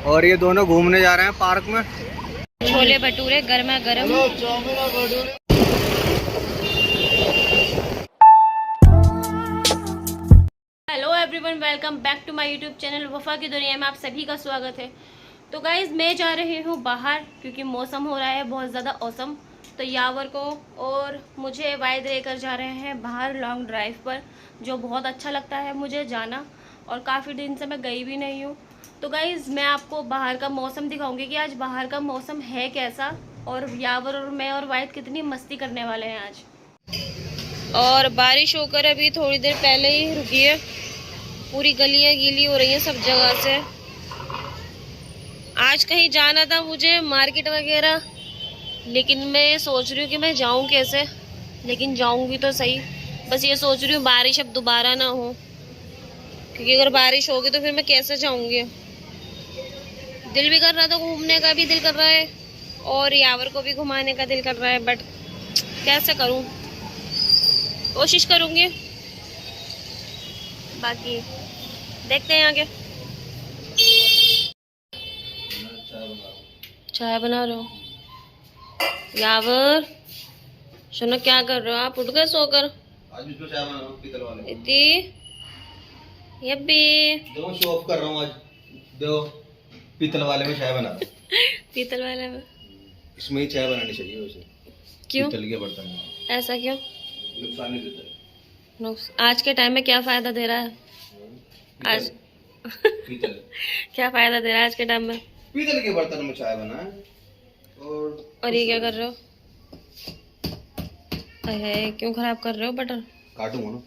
और ये दोनों घूमने जा रहे हैं पार्क में। छोले भटूरे गर्मा गर्म। Hello everyone, welcome back to my YouTube channel Wafa ki दुनिया में आप सभी का स्वागत है। तो गाइज मैं जा रही हूँ बाहर क्योंकि मौसम हो रहा है बहुत ज़्यादा औसम। तो यावर को और मुझे वाइद लेकर जा रहे हैं बाहर लॉन्ग ड्राइव पर, जो बहुत अच्छा लगता है मुझे जाना और काफ़ी दिन से मैं गई भी नहीं हूँ। तो गाइज़ मैं आपको बाहर का मौसम दिखाऊंगी कि आज बाहर का मौसम है कैसा, और यावर और मैं और वाइद कितनी मस्ती करने वाले हैं आज। और बारिश होकर अभी थोड़ी देर पहले ही रुकी है, पूरी गलियां गीली हो रही हैं सब जगह से। आज कहीं जाना था मुझे मार्केट वगैरह, लेकिन मैं सोच रही हूँ कि मैं जाऊँ कैसे, लेकिन जाऊँगी तो सही। बस ये सोच रही हूँ बारिश अब दोबारा ना हो, क्योंकि अगर बारिश होगी तो फिर मैं कैसे जाऊँगी। दिल भी कर रहा था, घूमने का भी दिल कर रहा है और यावर को भी घुमाने का दिल कर रहा है, बट कैसे करूँ, कोशिश करूँगी, बाकी देखते हैं आगे। चाय बना रहे हो यावर? सुनो क्या कर रहे हो आप? उठ गए सोकर? आज भी चाय बना रहा हूँ पीतल वाले। ये भी दो शो ऑफ कर रहा हूँ आज। दो पीतल वाले में चाय बना रहा हूँ। पीतल वाले में इसमें ही चाय बनानी चाहिए वैसे। क्यों? पीतल के बर्तन में ऐसा क्यों? नुकसान नहीं देता है। आज के टाइम में क्या फायदा दे रहा है आज? पीतल क्या फायदा दे रहा है आज के टाइम में? पीतल के बर्तन में चाय बना है। और ये क्या कर रहे हो? अरे क्यों खराब कर रहे हो? बटर काटूंगा ना,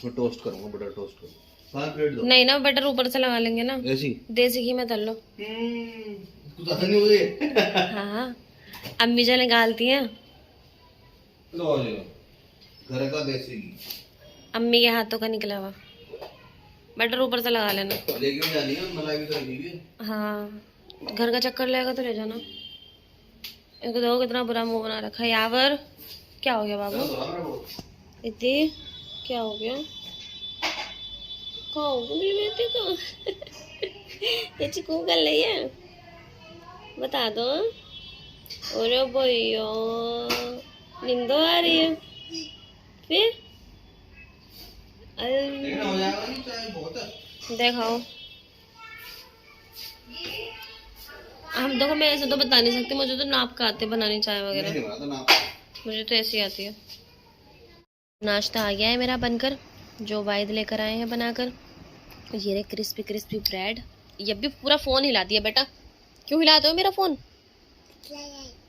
मैं टोस्ट करूंगा, बटर टोस्ट करूंगा। प्लेट दो। नहीं ना, बटर ऊपर से लगा लेंगे ना। देसी घी में तल लो। कुछ आता नहीं मुझे। हाँ, अम्मी जान निकालती हैं। लो घर का देसी घी, अम्मी के हाथों का निकला हुआ। बटर ऊपर से लगा लेना। लेके भी जानी है, मलाई भी तो रखी। हाँ, घर का चक्कर लेगा तो ले जाना। इनको देखो कितना बुरा मुंह बना रखा है। यावर क्या हो गया बाबू? इतनी क्या हो गया? ये चिकू कर रही है, बता दो। अरे भैया नींद आ रही है फिर? देखाओ। हम देखो, मैं ऐसे तो बता नहीं सकती, मुझे तो नाप का आते बनानी चाय वगैरह, मुझे तो ऐसी आती है। नाश्ता आ गया है मेरा बनकर, जो वाइद लेकर आए हैं बनाकर। ये रे क्रिस्पी क्रिस्पी ब्रेड। ये भी पूरा फोन हिला दिया बेटा। क्यों हिलाते हो मेरा फोन?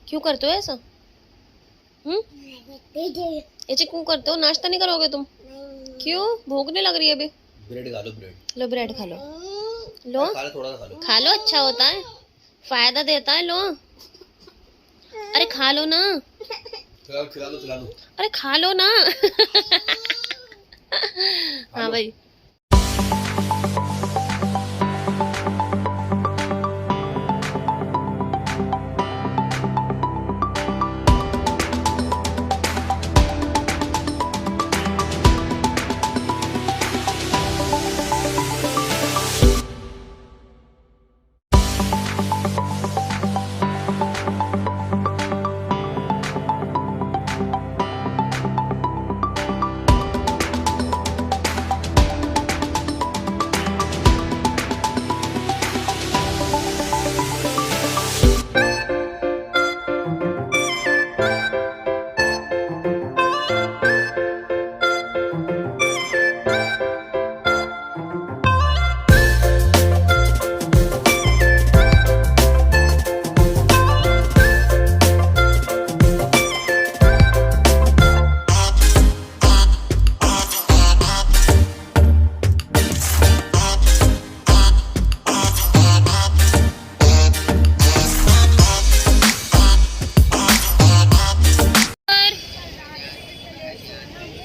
क्यों करते हो ऐसा? ऐसे क्यों करते हो? नाश्ता नहीं करोगे तुम? क्यों? भूख नहीं लग रही है अभी? ब्रेड खा लो, ब्रेड लो, ब्रेड खा लो। लो खा लो, थोड़ा खा लो। खा लो, अच्छा होता है, फायदा देता है। लो अरे खा लो ना। खिला लो। अरे खा लो ना। हाँ भाई।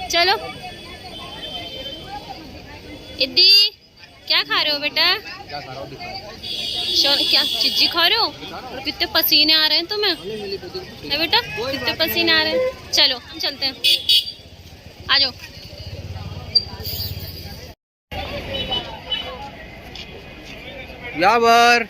चलो इद्दी, क्या खा रहे हो बेटा? क्या चिज्जी खा रहे हो? और कितने पसीने आ रहे हैं तुम्हें है बेटा, कितने पसीने आ रहे हैं। चलो हम चलते हैं, आ जाओ। यावर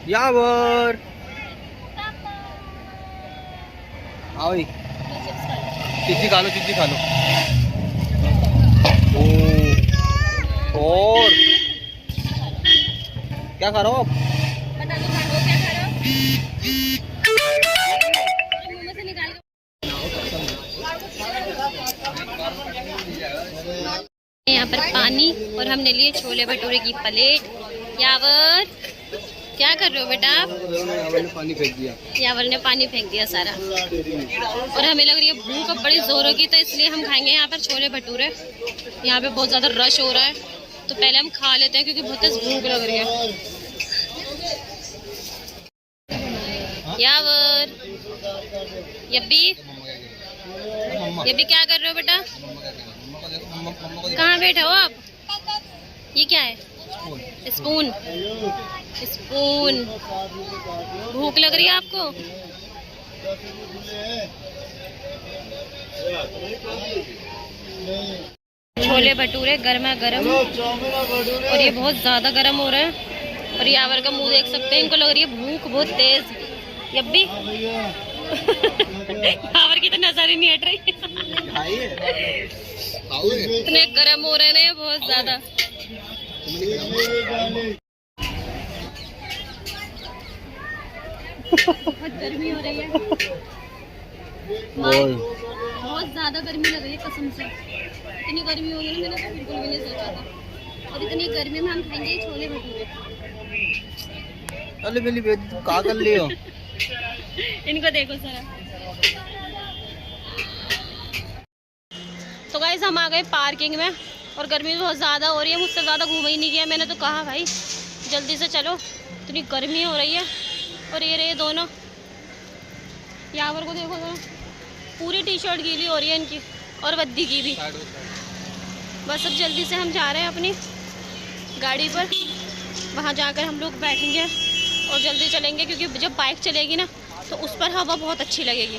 यावर आओ चिज्जी खा लो, चिज्जी खा लो। ओ, और क्या खा रहे हो आप? यहाँ पर पानी और हमने लिए छोले भटूरे की प्लेट। यावर क्या कर रहे हो बेटा आप? यावर ने पानी फेंक दिया। यावर ने पानी फेंक दिया सारा। और हमें लग रही है भूख अब बड़ी जोरों की, तो इसलिए हम खाएंगे यहाँ पर छोले भटूरे। यहाँ पे बहुत ज़्यादा रश हो रहा है, तो पहले हम खा लेते हैं क्योंकि बहुत तेज भूख लग रही है। यावर, यब्बी क्या कर रहे हो बेटा? कहाँ बैठे हो आप? ये क्या है? स्पून। स्पून। भूख लग रही है आपको? छोले भटूरे गर्मा गर्म, और ये बहुत ज्यादा गर्म हो रहा है। और यावर का मुंह देख सकते हैं, इनको लग रही है भूख बहुत तेज। यब्बी यावर की तो नजर ही नहीं हट रही। इतने गर्म हो रहे हैं ना ये बहुत ज्यादा। बहुत गर्मी हो रही है, बहुत ज्यादा गर्मी लग रही है कसम से। इतनी गर्मी हो रही है, मैंने तो बिल्कुल भी नहीं सोचा था। और इतनी गर्मी में हम खाएंगे छोले भटूरे। अरे मेरी बेटी क्या कर रही हो? इनको देखो जरा। तो गाइस हम आ गए पार्किंग में, और गर्मी बहुत ज़्यादा हो रही है। मुझसे ज़्यादा घूम ही नहीं गया। मैंने तो कहा भाई जल्दी से चलो, इतनी गर्मी हो रही है। और ये रहे दोनों, यावर को देखो जरा, पूरी टी शर्ट गीली हो रही है इनकी, और बद्दी की भी। बस अब जल्दी से हम जा रहे हैं अपनी गाड़ी पर, वहाँ जाकर हम लोग बैठेंगे और जल्दी चलेंगे, क्योंकि जब बाइक चलेगी ना तो उस पर हवा बहुत अच्छी लगेगी।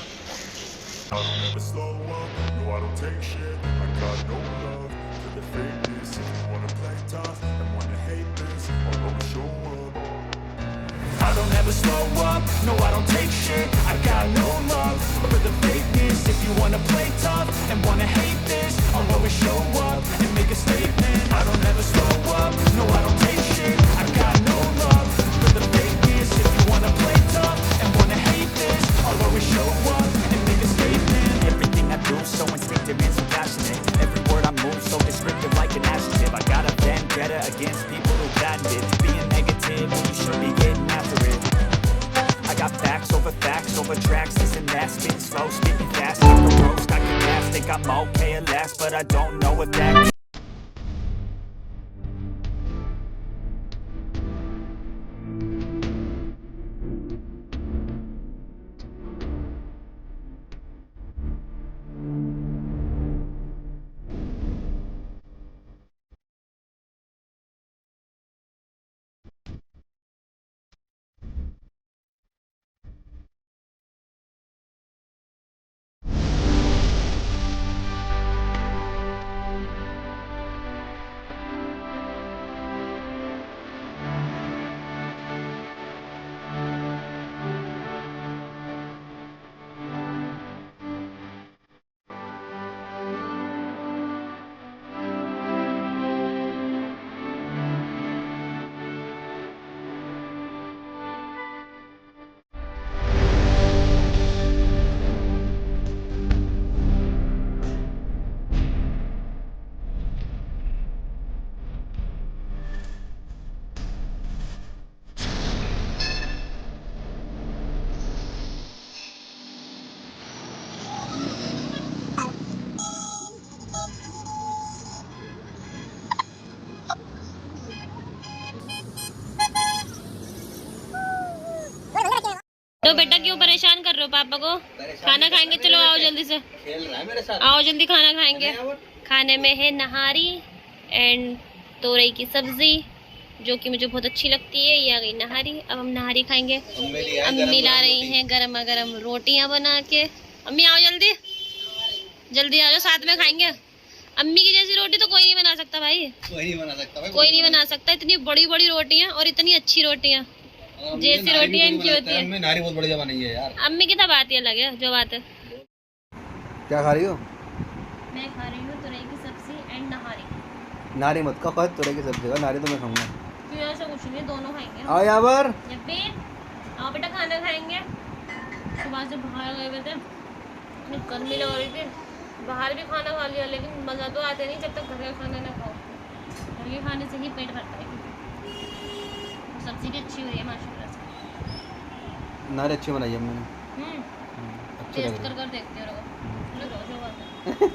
I don't ever slow up, no I don't take shit. I got no love for the fakeness. If you wanna play tough and wanna hate this, I'll always show up and make a statement. I don't ever slow up, no I don't take shit. I got no love for the fakeness. If you wanna play tough and wanna hate this, I'll always show up and make a statement. Everything I do so instinctive and so passionate. Every word I move so descriptive like an adjective. I got a vendetta against people who patented being negative when you should be getting after it. I got facts over tracks, this and that, spitting slow, speaking fast, keep the roast, I can gas, think I'm okay at last, but I don't know what that is. तो बेटा क्यों परेशान कर रहे हो पापा को? खाना खाएंगे, चलो आओ जल्दी से, खेल रहा है मेरे साथ। आओ जल्दी खाना खाएंगे। खाने में है नहारी एंड तोरई की सब्जी, जो कि मुझे बहुत अच्छी लगती है। ये आ गई नहारी। अब हम नहारी खाएंगे। अम्मी ला रही हैं गर्मा गर्म रोटियां बना के। अम्मी आओ जल्दी जल्दी आ जाओ, साथ में खाएंगे। अम्मी की जैसी रोटी तो कोई नहीं बना सकता भाई, कोई नहीं बना सकता भाई, कोई नहीं बना सकता। इतनी बड़ी बड़ी रोटियां और इतनी अच्छी रोटियां जैसी रोटियां इनकी होती है। नारी बहुत बढ़िया बनी है यार। अम्मी की तो बात ही अलग है, जो बात है। क्या खा रही हो? मैं खा रही हूँ तुरई की सब्जी एंड नहारी। नारी मत खाओ, तुरई की सब्जी का, नारी तो मैं खाऊंगा। क्यों ऐसा कुछ नहीं, दोनों खाएंगे। आओ यावर, जब भी आओ बेटा खाना खाएंगे। सुबह से बाहर गए हुए थे, इतनी गर्मी लग रही थी, बाहर भी खाना खा लिया, लेकिन मज़ा तो आते नहीं जब तक घर का खाना ना खाओ। घर के खाने से ही पेट भरता है। सब्जी भी अच्छी हुई है माशाल्लाह से। नारी अच्छी बनाई है मैंने। अच्छी टेस्ट लग कर रही कर देखते रहो। जो बात है। है।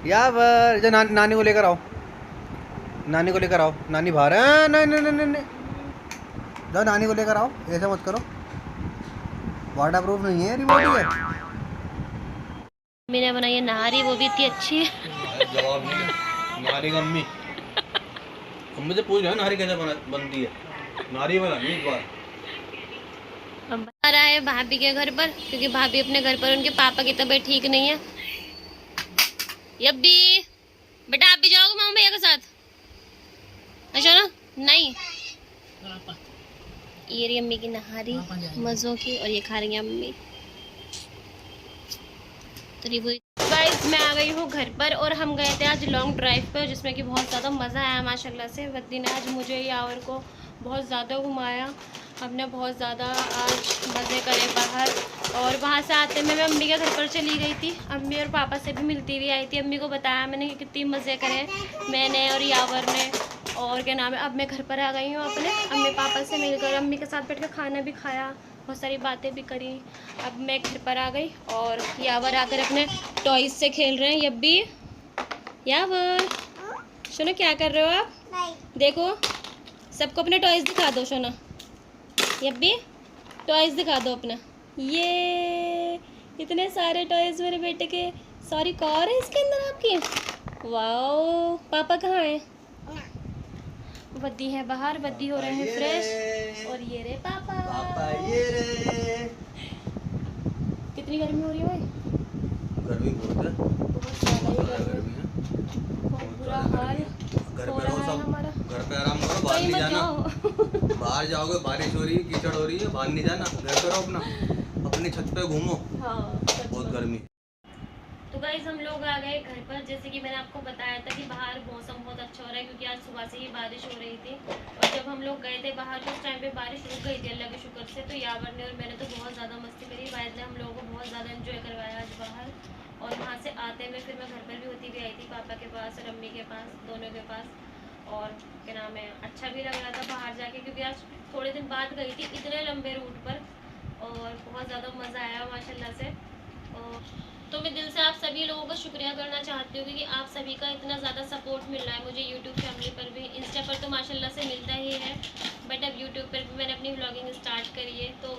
यावर, जो नानी को लेकर आओ, नानी को लेकर आओ। नानी बाहर है। नहीं, जाओ नानी को लेकर आओ, ऐसा मत करो, वाटर प्रूफ नहीं है रिमोट है। मैंने बनाई है नहारी, वो भी इतनी अच्छी है। जवाब नहीं है। नारी का अम्मी से पूछ रहा है नारी कैसे बनती है। नारी बनानी एक बार। हम आ रहा है भाभी के घर पर, क्योंकि भाभी अपने घर पर, उनके पापा की तबीयत ठीक नहीं है। यब्बी बेटा आप भी जाओगे मामा भैया के साथ? अच्छा ना, नहीं। ये रही अम्मी की नहारी मज़ों की, और ये खा रही है अम्मी। गाइस मैं आ गई हूँ घर पर, और हम गए थे आज लॉन्ग ड्राइव पर, जिसमें कि बहुत ज़्यादा मज़ा आया माशाल्लाह से। वद्दी ने आज मुझे यावर को बहुत ज़्यादा घुमाया। हमने बहुत ज़्यादा आज मज़े करे बाहर, और वहाँ से आते में मैं अम्मी के घर पर चली गई थी। अम्मी और पापा से भी मिलती हुई आई थी। अम्मी को बताया मैंने कि कितनी मज़े करे मैंने और यावर ने, और क्या नाम है। अब मैं घर पर आ गई हूँ अपने, अम्मी पापा से मिलकर अम्मी के साथ बैठ कर खाना भी खाया, बहुत सारी बातें भी करी। अब मैं घर पर आ गई, और यावर आकर अपने टॉयज से खेल रहे हैं। यब्बी यावर सुनो, क्या कर रहे हो आप? देखो सबको अपने टॉयज दिखा दो। सोना यब्बी टॉयज दिखा दो अपना। ये इतने सारे टॉयज मेरे बेटे के। सॉरी कार है इसके अंदर आपकी। वाओ, पापा कहाँ है? वद्दी है बाहर, वद्दी हो रहे हैं फ्रेश, और ये रे पापा। ये रे। कितनी गर्मी हो रही है भाई? गर्मी बहुत है, बहुत ज़्यादा ही गर्मी है, बहुत बुरा हाल घर हो पे रहा रहो है सब, हमारा। घर पे आराम करो, बाहर कहीं नहीं मत जाना। जाओ। बाहर जाओगे बारिश हो रही है, कीचड़ हो रही है, बाहर नहीं जाना, घर पे रहो अपना, अपनी छत पे घूमो। हाँ बहुत गर्मी। तो गाइस हम लोग आ गए घर पर। जैसे कि मैंने आपको बताया था कि बाहर मौसम बहुत अच्छा हो रहा है, क्योंकि आज सुबह से ही बारिश हो रही थी। और जब हम लोग गए थे बाहर तो उस टाइम पे बारिश रुक गई थी अल्लाह के शुक्र से। तो यावर ने और मैंने तो बहुत ज़्यादा मस्ती करी। वायद ने हम लोगों को बहुत ज़्यादा एंजॉय करवाया आज बाहर। और वहाँ से आते हुए फिर मैं घर पर भी होती हुई आई थी, पापा के पास और अम्मी के पास, दोनों के पास। और क्या नाम है, अच्छा भी लग रहा था बाहर जाके, क्योंकि आज थोड़े दिन बाद गई थी इतने लंबे रूट पर, और बहुत ज़्यादा मज़ा आया माशाल्लाह से। और तो मैं दिल से आप सभी लोगों का शुक्रिया करना चाहती हूँ, क्योंकि आप सभी का इतना ज़्यादा सपोर्ट मिल रहा है मुझे यूट्यूब फैमिली पर भी। इंस्टा पर तो माशाल्लाह से मिलता ही है, बट अब यूट्यूब पर भी मैंने अपनी व्लॉगिंग स्टार्ट करी है। तो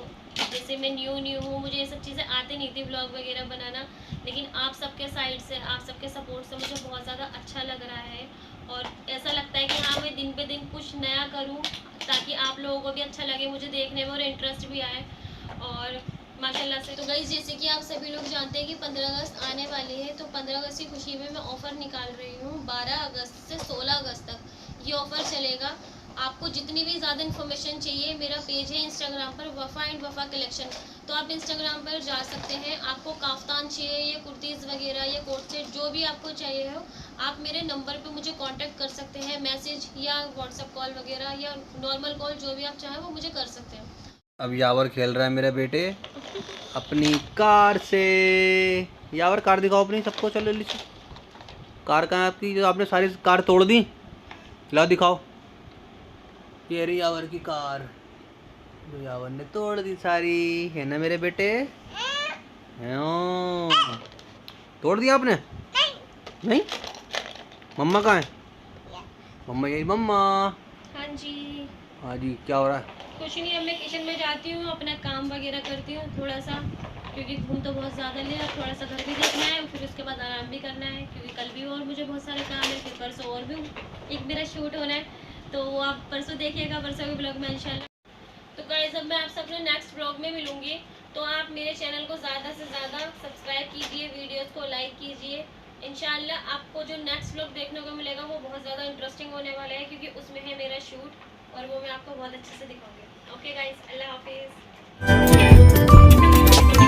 जैसे मैं न्यू हूँ, मुझे ये सब चीज़ें आती नहीं थी व्लॉग वगैरह बनाना, लेकिन आप सबके साइड से, आप सबके सपोर्ट से मुझे बहुत ज़्यादा अच्छा लग रहा है। और ऐसा लगता है कि हाँ मैं दिन पे दिन कुछ नया करूँ, ताकि आप लोगों को भी अच्छा लगे, मुझे देखने में और इंटरेस्ट भी आए। और माशाल्लाह से तो गाइस, जैसे कि आप सभी लोग जानते हैं कि 15 अगस्त आने वाली है, तो 15 अगस्त की खुशी में मैं ऑफ़र निकाल रही हूँ। 12 अगस्त से 16 अगस्त तक ये ऑफ़र चलेगा। आपको जितनी भी ज़्यादा इन्फॉर्मेशन चाहिए, मेरा पेज है इंस्टाग्राम पर वफ़ा एंड वफ़ा कलेक्शन, तो आप इंस्टाग्राम पर जा सकते हैं। आपको काफ्तान चाहिए या कुर्तीज़ वगैरह या कोट सेट, जो भी आपको चाहिए हो, आप मेरे नंबर पे मुझे कांटेक्ट कर सकते हैं, मैसेज या व्हाट्सएप कॉल वगैरह या नॉर्मल कॉल, जो भी आप चाहें वो मुझे कर सकते हैं। अब यावर खेल रहा है मेरे बेटे अपनी कार से। यावर कार दिखाओ अपनी सबको, चलो लीजिए। कार कहाँ है आपकी, जो आपने सारी कार तोड़ दी? ला दिखाओ। ये रही यावर की कार, जो यावर ने तोड़ दी सारी, है ना मेरे बेटे? तोड़ दिया आपने? नहीं। मम्मा कहाँ है? मम्मा यही मम्मा। हाँ जी। हाँ जी, क्या हो रहा है? कुछ नहीं, अब मैं किचन में जाती हूँ, अपना काम वगैरह करती हूँ थोड़ा सा, क्योंकि घूम तो बहुत ज़्यादा लिया, थोड़ा सा घर भी देखना है, फिर उसके बाद आराम भी करना है, क्योंकि कल भी और मुझे बहुत सारे काम है, फिर परसों और भी एक मेरा शूट होना है। तो वो आप परसों देखिएगा, परसों के ब्लॉग में इंशाल्लाह। तो गाइस अब मैं आपसे अपने नेक्स्ट ब्लॉग में मिलूंगी, तो आप मेरे चैनल को ज़्यादा से ज़्यादा सब्सक्राइब कीजिए, वीडियोस को लाइक कीजिए। इंशाल्लाह आपको जो नेक्स्ट ब्लॉग देखने को मिलेगा वो बहुत ज़्यादा इंटरेस्टिंग होने वाला है, क्योंकि उसमें है मेरा शूट और वो मैं आपको बहुत अच्छे से दिखाऊंगी। ओके गाइस, अल्लाह हाफिज़।